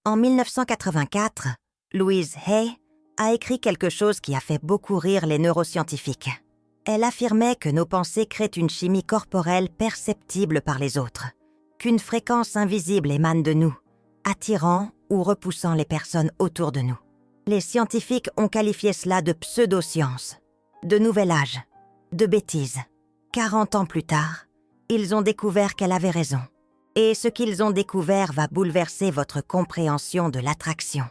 En 1984, Louise Hay a écrit quelque chose qui a fait beaucoup rire les neuroscientifiques. Elle affirmait que nos pensées créent une chimie corporelle perceptible par les autres, qu'une fréquence invisible émane de nous, attirant ou repoussant les personnes autour de nous. Les scientifiques ont qualifié cela de pseudo-science, de nouvel âge, de bêtises. 40 ans plus tard, ils ont découvert qu'elle avait raison. Et ce qu'ils ont découvert va bouleverser votre compréhension de l'attraction,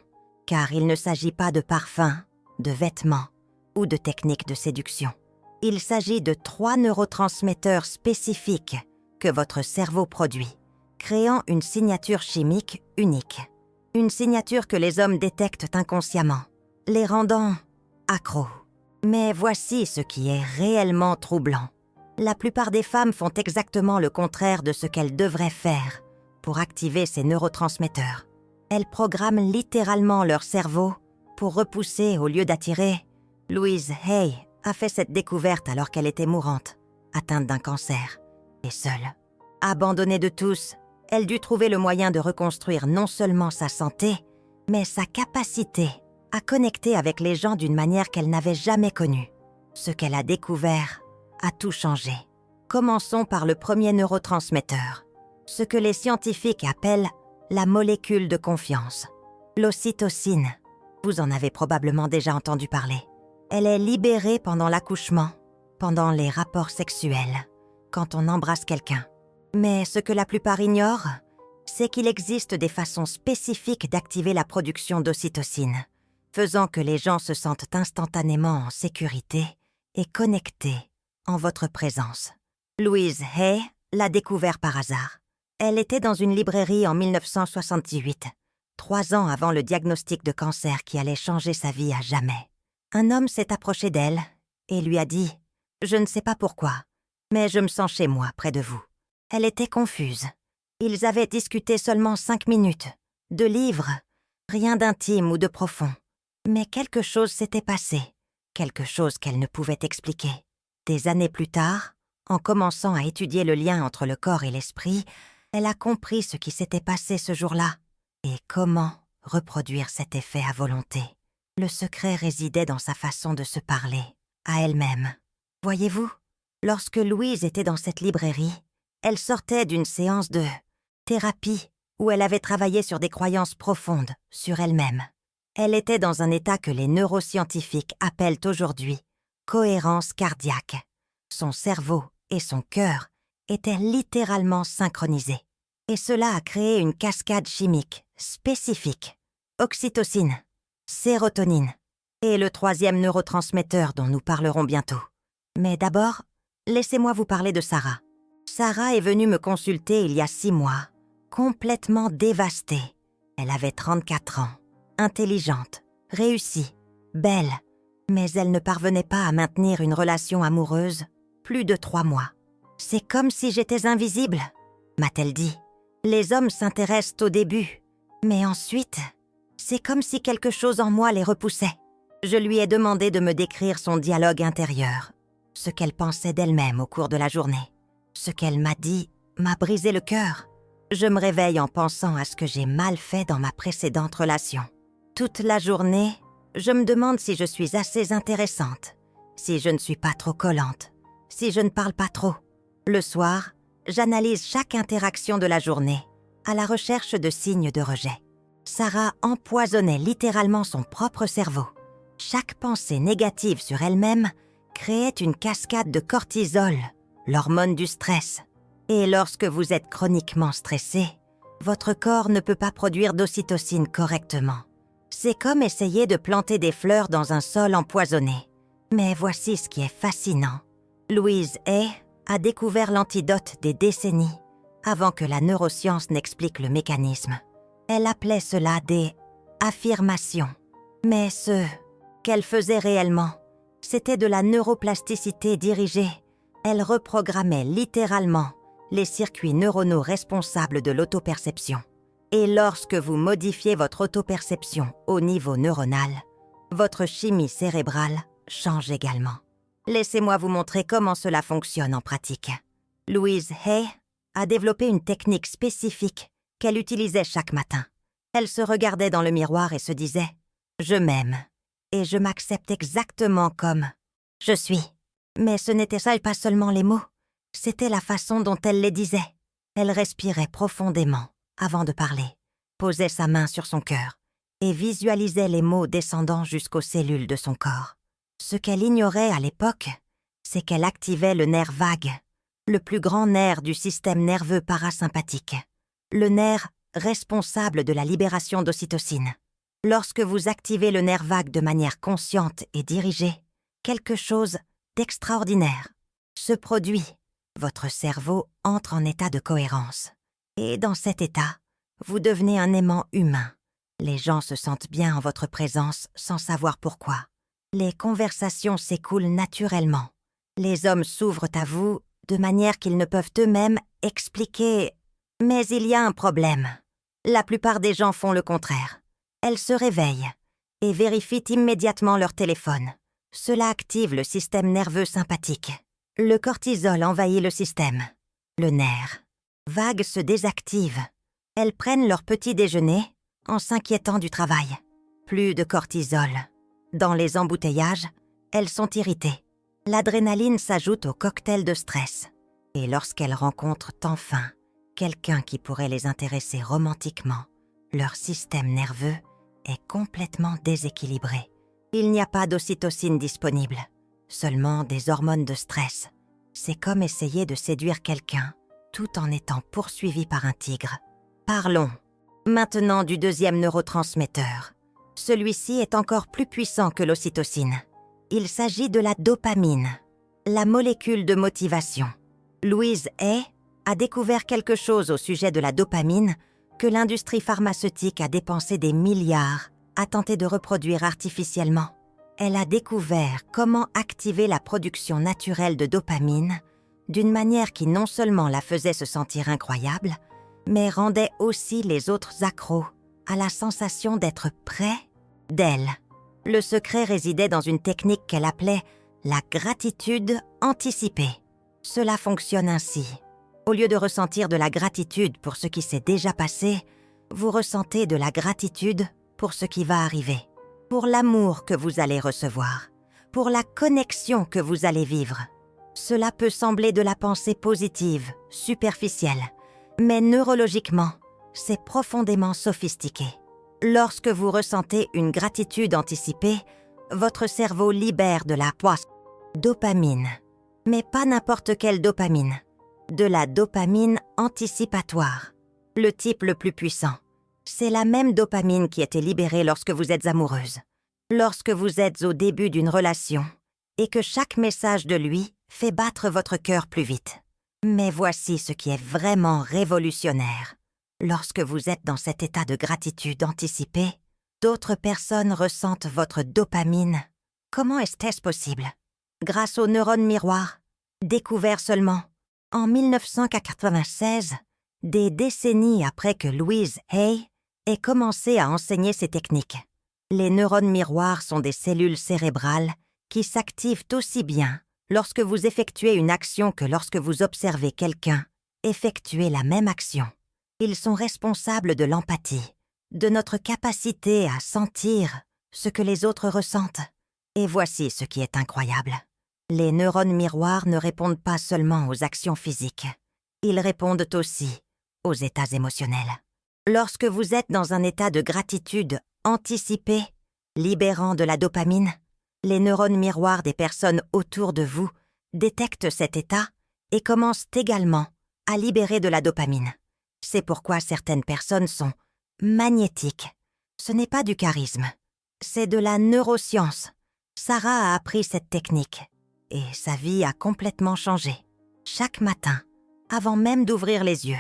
car il ne s'agit pas de parfums, de vêtements ou de techniques de séduction. Il s'agit de 3 neurotransmetteurs spécifiques que votre cerveau produit, créant une signature chimique unique. Une signature que les hommes détectent inconsciemment, les rendant accros. Mais voici ce qui est réellement troublant. La plupart des femmes font exactement le contraire de ce qu'elles devraient faire pour activer ces neurotransmetteurs. Elles programment littéralement leur cerveau pour repousser au lieu d'attirer. Louise Hay a fait cette découverte alors qu'elle était mourante, atteinte d'un cancer, et seule. Abandonnée de tous, elle dut trouver le moyen de reconstruire non seulement sa santé, mais sa capacité à connecter avec les gens d'une manière qu'elle n'avait jamais connue. Ce qu'elle a découvert a tout changé. Commençons par le premier neurotransmetteur, ce que les scientifiques appellent la molécule de confiance, l'ocytocine. Vous en avez probablement déjà entendu parler. Elle est libérée pendant l'accouchement, pendant les rapports sexuels, quand on embrasse quelqu'un. Mais ce que la plupart ignorent, c'est qu'il existe des façons spécifiques d'activer la production d'ocytocine, faisant que les gens se sentent instantanément en sécurité et connectés en votre présence. Louise Hay l'a découvert par hasard. Elle était dans une librairie en 1968, 3 ans avant le diagnostic de cancer qui allait changer sa vie à jamais. Un homme s'est approché d'elle et lui a dit « Je ne sais pas pourquoi, mais je me sens chez moi, près de vous. » Elle était confuse. Ils avaient discuté seulement 5 minutes, de livres, rien d'intime ou de profond. Mais quelque chose s'était passé, quelque chose qu'elle ne pouvait expliquer. Des années plus tard, en commençant à étudier le lien entre le corps et l'esprit, elle a compris ce qui s'était passé ce jour-là et comment reproduire cet effet à volonté. Le secret résidait dans sa façon de se parler, à elle-même. Voyez-vous, lorsque Louise était dans cette librairie, elle sortait d'une séance de thérapie où elle avait travaillé sur des croyances profondes sur elle-même. Elle était dans un état que les neuroscientifiques appellent aujourd'hui cohérence cardiaque. Son cerveau et son cœur étaient littéralement synchronisés. Et cela a créé une cascade chimique spécifique. Oxytocine, sérotonine et le 3e neurotransmetteur dont nous parlerons bientôt. Mais d'abord, laissez-moi vous parler de Sarah. Sarah est venue me consulter il y a 6 mois, complètement dévastée. Elle avait 34 ans, intelligente, réussie, belle, mais elle ne parvenait pas à maintenir une relation amoureuse plus de 3 mois. « C'est comme si j'étais invisible », m'a-t-elle dit. « Les hommes s'intéressent au début, mais ensuite, c'est comme si quelque chose en moi les repoussait. » Je lui ai demandé de me décrire son dialogue intérieur, ce qu'elle pensait d'elle-même au cours de la journée. Ce qu'elle m'a dit m'a brisé le cœur. Je me réveille en pensant à ce que j'ai mal fait dans ma précédente relation. Toute la journée, je me demande si je suis assez intéressante, si je ne suis pas trop collante, si je ne parle pas trop. Le soir, j'analyse chaque interaction de la journée, à la recherche de signes de rejet. Sarah empoisonnait littéralement son propre cerveau. Chaque pensée négative sur elle-même créait une cascade de cortisol, l'hormone du stress. Et lorsque vous êtes chroniquement stressé, votre corps ne peut pas produire d'ocytocine correctement. C'est comme essayer de planter des fleurs dans un sol empoisonné. Mais voici ce qui est fascinant. Louise Hay a découvert l'antidote des décennies avant que la neuroscience n'explique le mécanisme. Elle appelait cela des affirmations. Mais ce qu'elle faisait réellement, c'était de la neuroplasticité dirigée. Elle reprogrammait littéralement les circuits neuronaux responsables de l'autoperception. Et lorsque vous modifiez votre autoperception au niveau neuronal, votre chimie cérébrale change également. Laissez-moi vous montrer comment cela fonctionne en pratique. Louise Hay a développé une technique spécifique qu'elle utilisait chaque matin. Elle se regardait dans le miroir et se disait « Je m'aime, et je m'accepte exactement comme je suis ». Mais ce n'était ça pas seulement les mots, c'était la façon dont elle les disait. Elle respirait profondément avant de parler, posait sa main sur son cœur et visualisait les mots descendant jusqu'aux cellules de son corps. Ce qu'elle ignorait à l'époque, c'est qu'elle activait le nerf vague, le plus grand nerf du système nerveux parasympathique, le nerf responsable de la libération d'ocytocine. Lorsque vous activez le nerf vague de manière consciente et dirigée, quelque chose d'extraordinaire se produit. Votre cerveau entre en état de cohérence. Et dans cet état, vous devenez un aimant humain. Les gens se sentent bien en votre présence sans savoir pourquoi. Les conversations s'écoulent naturellement. Les hommes s'ouvrent à vous de manière qu'ils ne peuvent eux-mêmes expliquer. Mais il y a un problème. La plupart des gens font le contraire. Elles se réveillent et vérifient immédiatement leur téléphone. Cela active le système nerveux sympathique. Le cortisol envahit le système. Le nerf vague se désactive. Elles prennent leur petit déjeuner en s'inquiétant du travail. Plus de cortisol. Dans les embouteillages, elles sont irritées. L'adrénaline s'ajoute au cocktail de stress. Et lorsqu'elles rencontrent enfin quelqu'un qui pourrait les intéresser romantiquement, leur système nerveux est complètement déséquilibré. Il n'y a pas d'ocytocine disponible, seulement des hormones de stress. C'est comme essayer de séduire quelqu'un tout en étant poursuivi par un tigre. Parlons maintenant du deuxième neurotransmetteur. Celui-ci est encore plus puissant que l'ocytocine. Il s'agit de la dopamine, la molécule de motivation. Louise Hay a découvert quelque chose au sujet de la dopamine que l'industrie pharmaceutique a dépensé des milliards à tenter de reproduire artificiellement. Elle a découvert comment activer la production naturelle de dopamine d'une manière qui non seulement la faisait se sentir incroyable, mais rendait aussi les autres accros à la sensation d'être près d'elle. Le secret résidait dans une technique qu'elle appelait la gratitude anticipée. Cela fonctionne ainsi. Au lieu de ressentir de la gratitude pour ce qui s'est déjà passé, vous ressentez de la gratitude pour ce qui va arriver, pour l'amour que vous allez recevoir, pour la connexion que vous allez vivre. Cela peut sembler de la pensée positive, superficielle, mais neurologiquement, c'est profondément sophistiqué. Lorsque vous ressentez une gratitude anticipée, votre cerveau libère de la dopamine, mais pas n'importe quelle dopamine, de la dopamine anticipatoire, le type le plus puissant. C'est la même dopamine qui était libérée lorsque vous êtes amoureuse, lorsque vous êtes au début d'une relation et que chaque message de lui fait battre votre cœur plus vite. Mais voici ce qui est vraiment révolutionnaire. Lorsque vous êtes dans cet état de gratitude anticipée, d'autres personnes ressentent votre dopamine. Comment est-ce possible? Grâce aux neurones miroirs, découverts seulement en 1996, des décennies après que Louise Hay ait commencé à enseigner ces techniques. Les neurones miroirs sont des cellules cérébrales qui s'activent aussi bien lorsque vous effectuez une action que lorsque vous observez quelqu'un effectuer la même action. Ils sont responsables de l'empathie, de notre capacité à sentir ce que les autres ressentent. Et voici ce qui est incroyable. Les neurones miroirs ne répondent pas seulement aux actions physiques. Ils répondent aussi aux états émotionnels. Lorsque vous êtes dans un état de gratitude anticipée, libérant de la dopamine, les neurones miroirs des personnes autour de vous détectent cet état et commencent également à libérer de la dopamine. C'est pourquoi certaines personnes sont magnétiques. Ce n'est pas du charisme, c'est de la neuroscience. Sarah a appris cette technique et sa vie a complètement changé. Chaque matin, avant même d'ouvrir les yeux,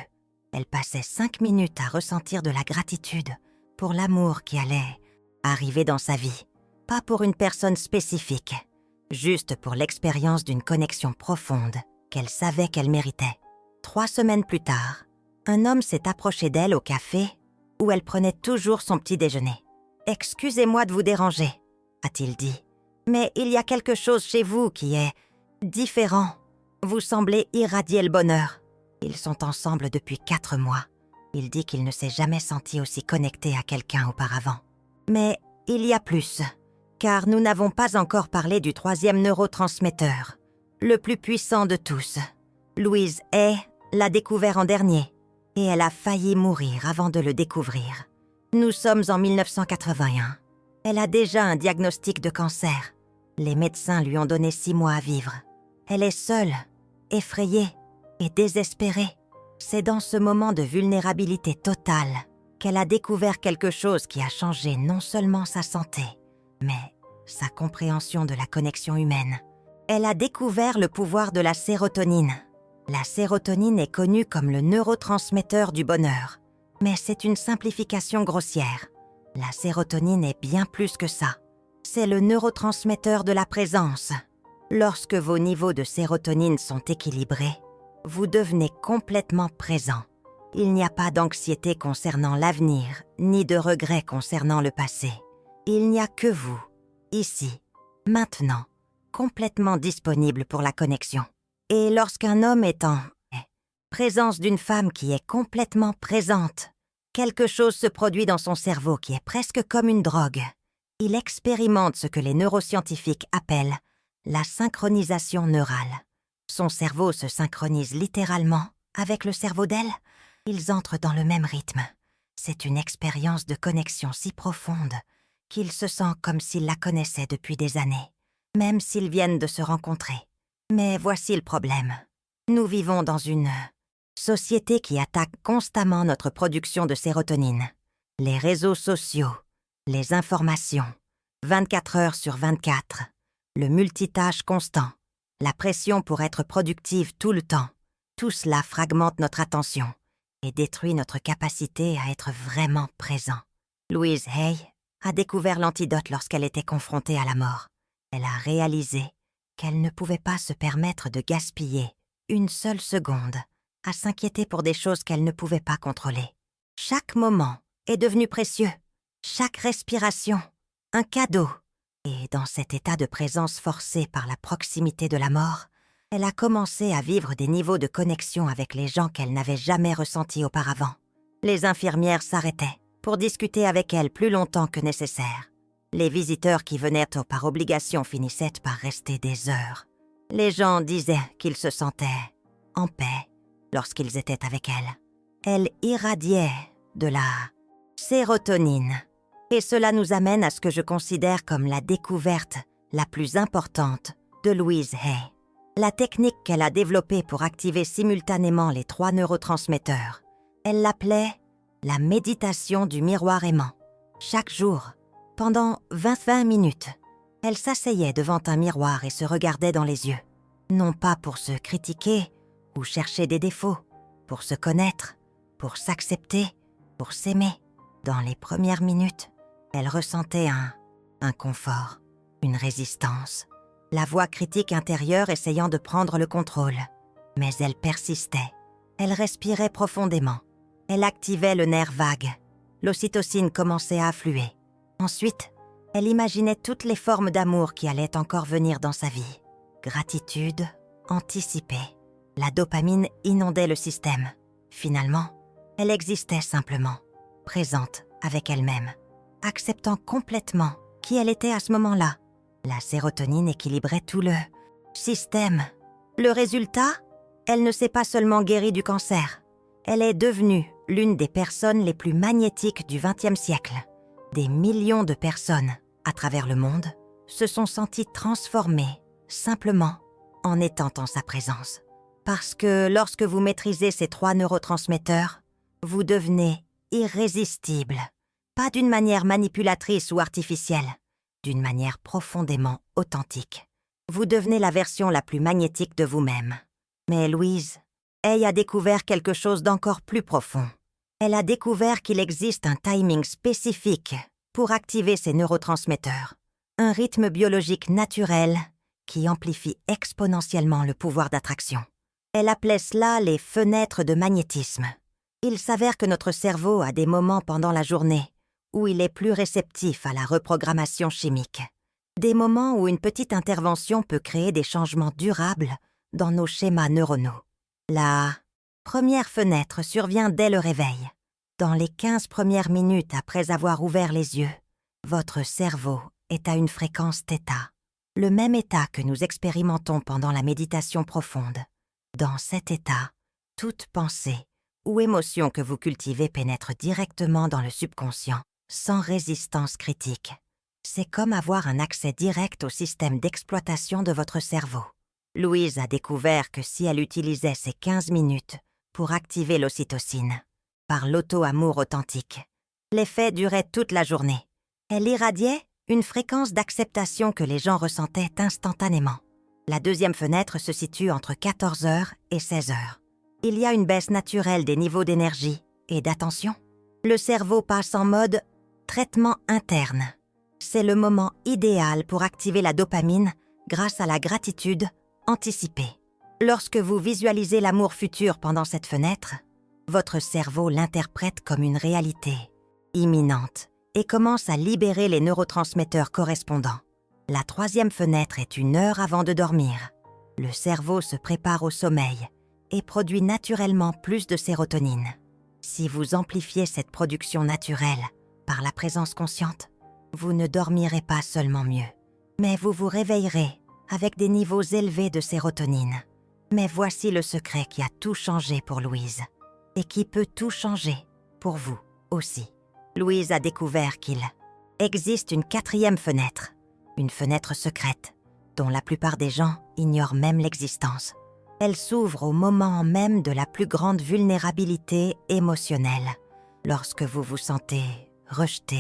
elle passait 5 minutes à ressentir de la gratitude pour l'amour qui allait arriver dans sa vie. Pas pour une personne spécifique, juste pour l'expérience d'une connexion profonde qu'elle savait qu'elle méritait. 3 semaines plus tard, un homme s'est approché d'elle au café où elle prenait toujours son petit déjeuner. « Excusez-moi de vous déranger », a-t-il dit, « mais il y a quelque chose chez vous qui est différent. Vous semblez irradier le bonheur. » Ils sont ensemble depuis 4 mois. Il dit qu'il ne s'est jamais senti aussi connecté à quelqu'un auparavant. Mais il y a plus, car nous n'avons pas encore parlé du troisième neurotransmetteur, le plus puissant de tous. Louise Hay l'a découvert en dernier, et elle a failli mourir avant de le découvrir. Nous sommes en 1981. Elle a déjà un diagnostic de cancer. Les médecins lui ont donné 6 mois à vivre. Elle est seule, effrayée et désespérée. C'est dans ce moment de vulnérabilité totale qu'elle a découvert quelque chose qui a changé non seulement sa santé, mais sa compréhension de la connexion humaine. Elle a découvert le pouvoir de la sérotonine. La sérotonine est connue comme le neurotransmetteur du bonheur, mais c'est une simplification grossière. La sérotonine est bien plus que ça. C'est le neurotransmetteur de la présence. Lorsque vos niveaux de sérotonine sont équilibrés, vous devenez complètement présent. Il n'y a pas d'anxiété concernant l'avenir, ni de regret concernant le passé. Il n'y a que vous, ici, maintenant, complètement disponible pour la connexion. Et lorsqu'un homme est en présence d'une femme qui est complètement présente, quelque chose se produit dans son cerveau qui est presque comme une drogue. Il expérimente ce que les neuroscientifiques appellent la synchronisation neurale. Son cerveau se synchronise littéralement avec le cerveau d'elle. Ils entrent dans le même rythme. C'est une expérience de connexion si profonde qu'il se sent comme s'il la connaissait depuis des années, même s'ils viennent de se rencontrer. Mais voici le problème. Nous vivons dans une société qui attaque constamment notre production de sérotonine. Les réseaux sociaux, les informations, 24 heures sur 24, le multitâche constant, la pression pour être productive tout le temps, tout cela fragmente notre attention et détruit notre capacité à être vraiment présent. Louise Hay a découvert l'antidote lorsqu'elle était confrontée à la mort. Elle a réalisé qu'elle ne pouvait pas se permettre de gaspiller une seule seconde à s'inquiéter pour des choses qu'elle ne pouvait pas contrôler. Chaque moment est devenu précieux, chaque respiration, un cadeau. Et dans cet état de présence forcée par la proximité de la mort, elle a commencé à vivre des niveaux de connexion avec les gens qu'elle n'avait jamais ressentis auparavant. Les infirmières s'arrêtaient pour discuter avec elle plus longtemps que nécessaire. Les visiteurs qui venaient par obligation finissaient par rester des heures. Les gens disaient qu'ils se sentaient en paix lorsqu'ils étaient avec elle. Elle irradiait de la sérotonine. Et cela nous amène à ce que je considère comme la découverte la plus importante de Louise Hay. La technique qu'elle a développée pour activer simultanément les 3 neurotransmetteurs. Elle l'appelait la méditation du miroir aimant. Chaque jour, pendant 20 minutes, elle s'asseyait devant un miroir et se regardait dans les yeux. Non pas pour se critiquer ou chercher des défauts, pour se connaître, pour s'accepter, pour s'aimer. Dans les premières minutes, elle ressentait un confort, une résistance, la voix critique intérieure essayant de prendre le contrôle. Mais elle persistait. Elle respirait profondément. Elle activait le nerf vague. L'ocytocine commençait à affluer. Ensuite, elle imaginait toutes les formes d'amour qui allaient encore venir dans sa vie. Gratitude, anticipée. La dopamine inondait le système. Finalement, elle existait simplement, présente avec elle-même, acceptant complètement qui elle était à ce moment-là. La sérotonine équilibrait tout le système. Le résultat, elle ne s'est pas seulement guérie du cancer. Elle est devenue l'une des personnes les plus magnétiques du XXe siècle. Des millions de personnes, à travers le monde, se sont senties transformées, simplement en étant en sa présence. Parce que lorsque vous maîtrisez ces 3 neurotransmetteurs, vous devenez irrésistible. Pas d'une manière manipulatrice ou artificielle, d'une manière profondément authentique. Vous devenez la version la plus magnétique de vous-même. Mais Louise Hay a découvert quelque chose d'encore plus profond. Elle a découvert qu'il existe un timing spécifique pour activer ces neurotransmetteurs. Un rythme biologique naturel qui amplifie exponentiellement le pouvoir d'attraction. Elle appelait cela les fenêtres de magnétisme. Il s'avère que notre cerveau a des moments pendant la journée où il est plus réceptif à la reprogrammation chimique. Des moments où une petite intervention peut créer des changements durables dans nos schémas neuronaux. La première fenêtre survient dès le réveil. Dans les 15 premières minutes après avoir ouvert les yeux, votre cerveau est à une fréquence θ, le même état que nous expérimentons pendant la méditation profonde. Dans cet état, toute pensée ou émotion que vous cultivez pénètre directement dans le subconscient, sans résistance critique. C'est comme avoir un accès direct au système d'exploitation de votre cerveau. Louise a découvert que si elle utilisait ces 15 minutes pour activer l'ocytocine, par l'auto-amour authentique, l'effet durait toute la journée. Elle irradiait une fréquence d'acceptation que les gens ressentaient instantanément. La deuxième fenêtre se situe entre 14h et 16h. Il y a une baisse naturelle des niveaux d'énergie et d'attention. Le cerveau passe en mode traitement interne. C'est le moment idéal pour activer la dopamine grâce à la gratitude anticipée. Lorsque vous visualisez l'amour futur pendant cette fenêtre, votre cerveau l'interprète comme une réalité imminente et commence à libérer les neurotransmetteurs correspondants. La troisième fenêtre est 1 heure avant de dormir. Le cerveau se prépare au sommeil et produit naturellement plus de sérotonine. Si vous amplifiez cette production naturelle par la présence consciente, vous ne dormirez pas seulement mieux, mais vous vous réveillerez avec des niveaux élevés de sérotonine. Mais voici le secret qui a tout changé pour Louise et qui peut tout changer pour vous aussi. Louise a découvert qu'il existe une 4e fenêtre, une fenêtre secrète dont la plupart des gens ignorent même l'existence. Elle s'ouvre au moment même de la plus grande vulnérabilité émotionnelle, lorsque vous vous sentez rejetée,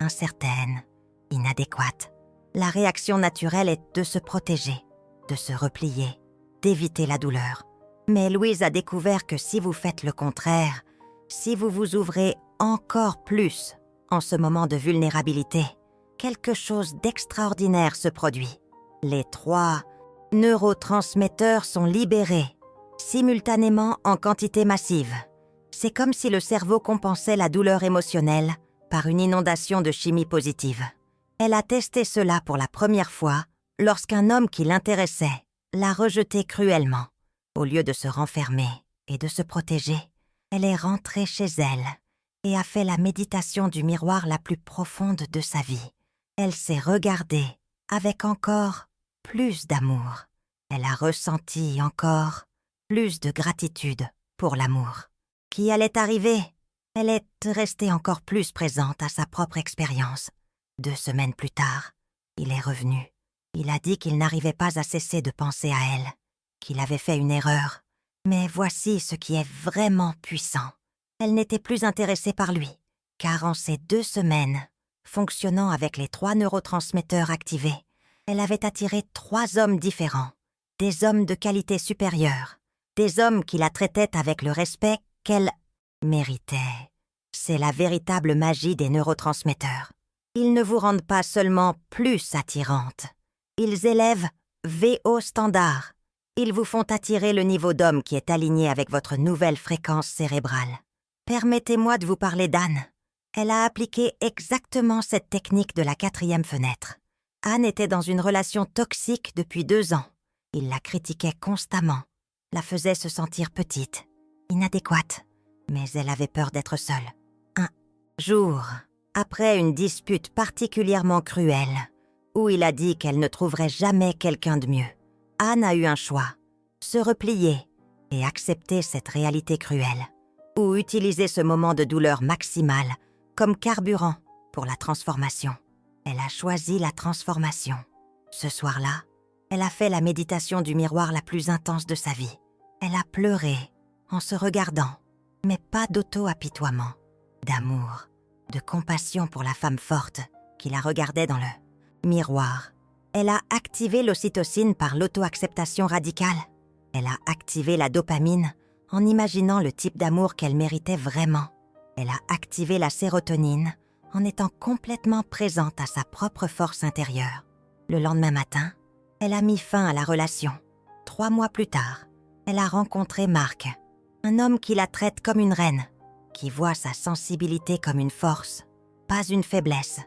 incertaine, inadéquate. La réaction naturelle est de se protéger, de se replier, d'éviter la douleur. Mais Louise a découvert que si vous faites le contraire, si vous vous ouvrez encore plus en ce moment de vulnérabilité, quelque chose d'extraordinaire se produit. Les 3 neurotransmetteurs sont libérés, simultanément en quantité massive. C'est comme si le cerveau compensait la douleur émotionnelle par une inondation de chimie positive. Elle a testé cela pour la première fois lorsqu'un homme qui l'intéressait l'a rejeté cruellement. Au lieu de se renfermer et de se protéger, elle est rentrée chez elle et a fait la méditation du miroir la plus profonde de sa vie. Elle s'est regardée avec encore plus d'amour. Elle a ressenti encore plus de gratitude pour l'amour. Qui allait arriver? Elle est restée encore plus présente à sa propre expérience. 2 semaines plus tard, il est revenu. Il a dit qu'il n'arrivait pas à cesser de penser à elle, qu'il avait fait une erreur. Mais voici ce qui est vraiment puissant. Elle n'était plus intéressée par lui, car en ces 2 semaines, fonctionnant avec les 3 neurotransmetteurs activés, elle avait attiré 3 hommes différents, des hommes de qualité supérieure, des hommes qui la traitaient avec le respect qu'elle méritait. C'est la véritable magie des neurotransmetteurs. Ils ne vous rendent pas seulement plus attirante, ils élèvent VO standard. Ils vous font attirer le niveau d'homme qui est aligné avec votre nouvelle fréquence cérébrale. Permettez-moi de vous parler d'Anne. Elle a appliqué exactement cette technique de la 4e fenêtre. Anne était dans une relation toxique depuis 2 ans. Il la critiquait constamment, la faisait se sentir petite, inadéquate, mais elle avait peur d'être seule. Un jour, après une dispute particulièrement cruelle, où il a dit qu'elle ne trouverait jamais quelqu'un de mieux, Anne a eu un choix, se replier et accepter cette réalité cruelle, ou utiliser ce moment de douleur maximale comme carburant pour la transformation. Elle a choisi la transformation. Ce soir-là, elle a fait la méditation du miroir la plus intense de sa vie. Elle a pleuré en se regardant, mais pas d'auto-apitoiement, d'amour, de compassion pour la femme forte qui la regardait dans le miroir. Elle a activé l'ocytocine par l'auto-acceptation radicale. Elle a activé la dopamine en imaginant le type d'amour qu'elle méritait vraiment. Elle a activé la sérotonine en étant complètement présente à sa propre force intérieure. Le lendemain matin, elle a mis fin à la relation. 3 mois plus tard, elle a rencontré Marc, un homme qui la traite comme une reine, qui voit sa sensibilité comme une force, pas une faiblesse,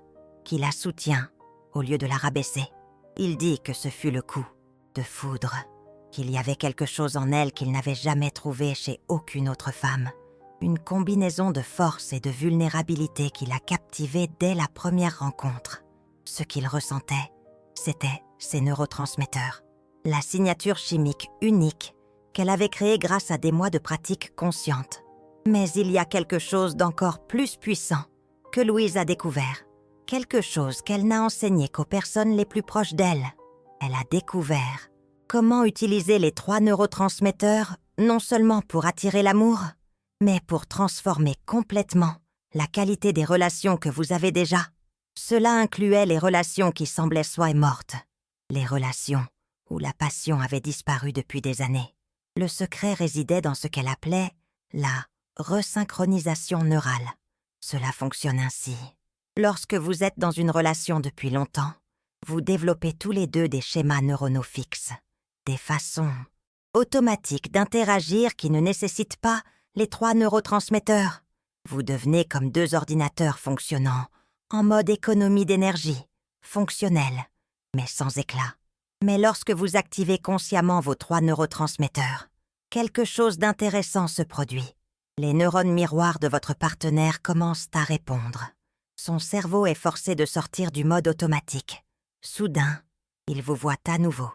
qui la soutient au lieu de la rabaisser. Il dit que ce fut le coup de foudre, qu'il y avait quelque chose en elle qu'il n'avait jamais trouvé chez aucune autre femme, Une combinaison de force et de vulnérabilité qui l'a captivé dès la première rencontre. Ce qu'il ressentait, c'était ses neurotransmetteurs. La signature chimique unique qu'elle avait créée grâce à des mois de pratique consciente. Mais il y a quelque chose d'encore plus puissant que Louise a découvert. Quelque chose qu'elle n'a enseigné qu'aux personnes les plus proches d'elle. Elle a découvert comment utiliser les 3 neurotransmetteurs non seulement pour attirer l'amour, mais pour transformer complètement la qualité des relations que vous avez déjà. Cela incluait les relations qui semblaient soit mortes, les relations où la passion avait disparu depuis des années. Le secret résidait dans ce qu'elle appelait la resynchronisation neurale. Cela fonctionne ainsi. Lorsque vous êtes dans une relation depuis longtemps, vous développez tous les deux des schémas neuronaux fixes, des façons automatiques d'interagir qui ne nécessitent pas les 3 neurotransmetteurs. Vous devenez comme 2 ordinateurs fonctionnant en mode économie d'énergie, fonctionnel, mais sans éclat. Mais lorsque vous activez consciemment vos 3 neurotransmetteurs, quelque chose d'intéressant se produit. Les neurones miroirs de votre partenaire commencent à répondre. Son cerveau est forcé de sortir du mode automatique. Soudain, il vous voit à nouveau,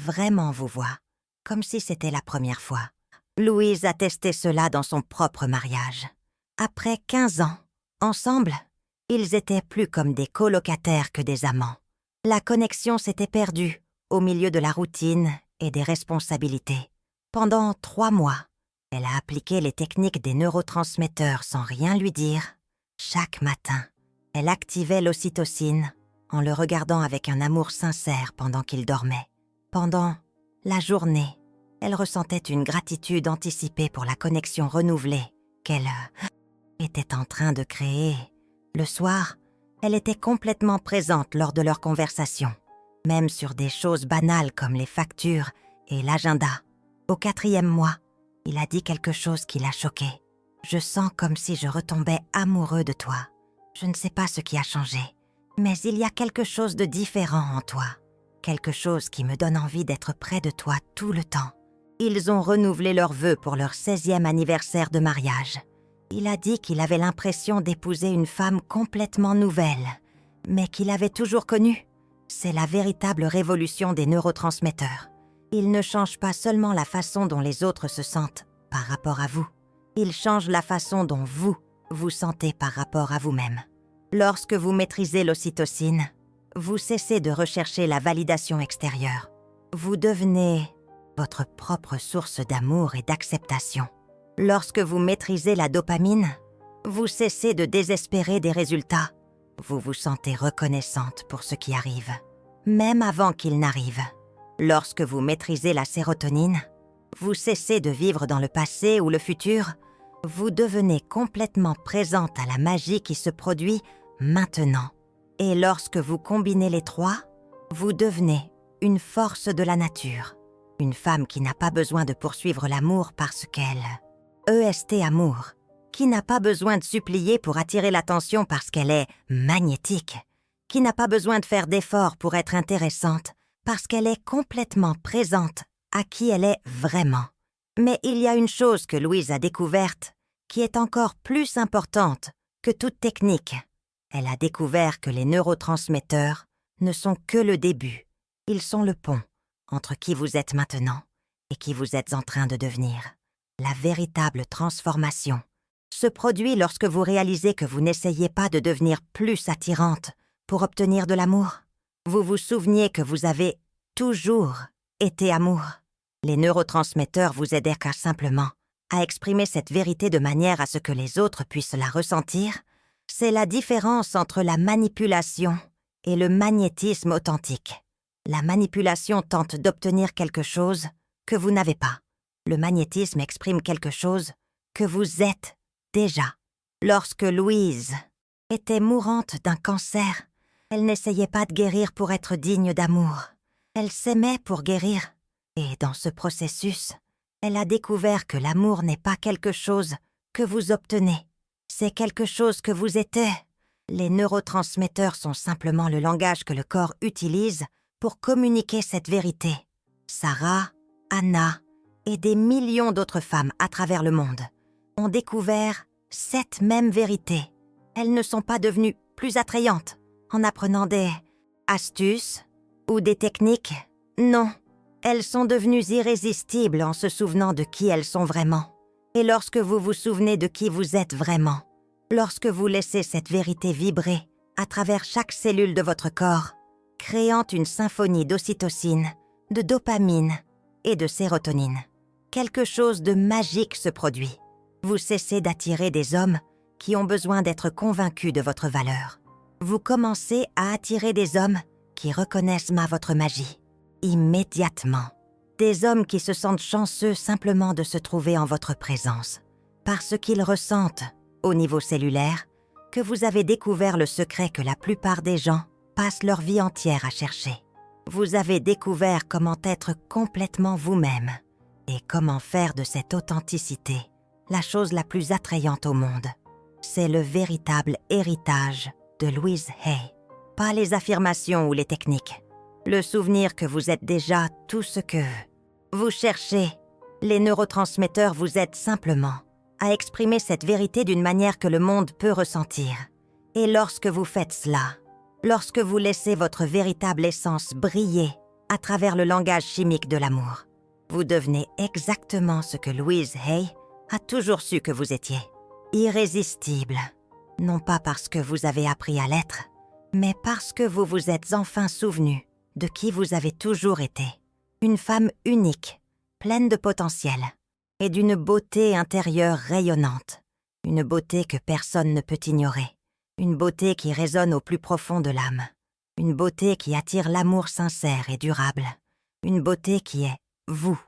vraiment vous voit, comme si c'était la première fois. Louise a testé cela dans son propre mariage. Après 15 ans, ensemble, ils étaient plus comme des colocataires que des amants. La connexion s'était perdue au milieu de la routine et des responsabilités. Pendant 3 mois, elle a appliqué les techniques des neurotransmetteurs sans rien lui dire. Chaque matin, elle activait l'ocytocine en le regardant avec un amour sincère pendant qu'il dormait. Pendant la journée, elle ressentait une gratitude anticipée pour la connexion renouvelée qu'elle était en train de créer. Le soir, elle était complètement présente lors de leurs conversations, même sur des choses banales comme les factures et l'agenda. Au 4e mois, il a dit quelque chose qui l'a choqué. « Je sens comme si je retombais amoureux de toi. Je ne sais pas ce qui a changé, mais il y a quelque chose de différent en toi. Quelque chose qui me donne envie d'être près de toi tout le temps. » Ils ont renouvelé leurs vœux pour leur 16e anniversaire de mariage. Il a dit qu'il avait l'impression d'épouser une femme complètement nouvelle, mais qu'il avait toujours connue. C'est la véritable révolution des neurotransmetteurs. Ils ne changent pas seulement la façon dont les autres se sentent par rapport à vous. Ils changent la façon dont vous vous sentez par rapport à vous-même. Lorsque vous maîtrisez l'ocytocine, vous cessez de rechercher la validation extérieure. Vous devenez votre propre source d'amour et d'acceptation. Lorsque vous maîtrisez la dopamine, vous cessez de désespérer des résultats. Vous vous sentez reconnaissante pour ce qui arrive, même avant qu'il n'arrive. Lorsque vous maîtrisez la sérotonine, vous cessez de vivre dans le passé ou le futur. Vous devenez complètement présente à la magie qui se produit maintenant. Et lorsque vous combinez les 3, vous devenez une force de la nature. Une femme qui n'a pas besoin de poursuivre l'amour parce qu'elle... EST amour. Qui n'a pas besoin de supplier pour attirer l'attention parce qu'elle est magnétique. Qui n'a pas besoin de faire d'efforts pour être intéressante parce qu'elle est complètement présente à qui elle est vraiment. Mais il y a une chose que Louise a découverte qui est encore plus importante que toute technique. Elle a découvert que les neurotransmetteurs ne sont que le début. Ils sont le pont entre qui vous êtes maintenant et qui vous êtes en train de devenir. La véritable transformation se produit lorsque vous réalisez que vous n'essayez pas de devenir plus attirante pour obtenir de l'amour. Vous vous souveniez que vous avez toujours été amour. Les neurotransmetteurs vous aidèrent simplement à exprimer cette vérité de manière à ce que les autres puissent la ressentir. C'est la différence entre la manipulation et le magnétisme authentique. La manipulation tente d'obtenir quelque chose que vous n'avez pas. Le magnétisme exprime quelque chose que vous êtes déjà. Lorsque Louise était mourante d'un cancer, elle n'essayait pas de guérir pour être digne d'amour. Elle s'aimait pour guérir. Et dans ce processus, elle a découvert que l'amour n'est pas quelque chose que vous obtenez. C'est quelque chose que vous êtes. Les neurotransmetteurs sont simplement le langage que le corps utilise pour communiquer cette vérité. Sarah, Anna et des millions d'autres femmes à travers le monde ont découvert cette même vérité. Elles ne sont pas devenues plus attrayantes en apprenant des astuces ou des techniques. Non, elles sont devenues irrésistibles en se souvenant de qui elles sont vraiment. Et lorsque vous vous souvenez de qui vous êtes vraiment, lorsque vous laissez cette vérité vibrer à travers chaque cellule de votre corps, créant une symphonie d'ocytocine, de dopamine et de sérotonine, quelque chose de magique se produit. Vous cessez d'attirer des hommes qui ont besoin d'être convaincus de votre valeur. Vous commencez à attirer des hommes qui reconnaissent votre magie. Immédiatement. Des hommes qui se sentent chanceux simplement de se trouver en votre présence, parce qu'ils ressentent, au niveau cellulaire, que vous avez découvert le secret que la plupart des gens passent leur vie entière à chercher. Vous avez découvert comment être complètement vous-même et comment faire de cette authenticité la chose la plus attrayante au monde. C'est le véritable héritage de Louise Hay. Pas les affirmations ou les techniques. Le souvenir que vous êtes déjà tout ce que vous cherchez. Les neurotransmetteurs vous aident simplement à exprimer cette vérité d'une manière que le monde peut ressentir. Et lorsque vous faites cela, lorsque vous laissez votre véritable essence briller à travers le langage chimique de l'amour, vous devenez exactement ce que Louise Hay a toujours su que vous étiez. Irrésistible. Non pas parce que vous avez appris à l'être, mais parce que vous vous êtes enfin souvenu de qui vous avez toujours été. Une femme unique, pleine de potentiel et d'une beauté intérieure rayonnante. Une beauté que personne ne peut ignorer. Une beauté qui résonne au plus profond de l'âme. Une beauté qui attire l'amour sincère et durable. Une beauté qui est vous.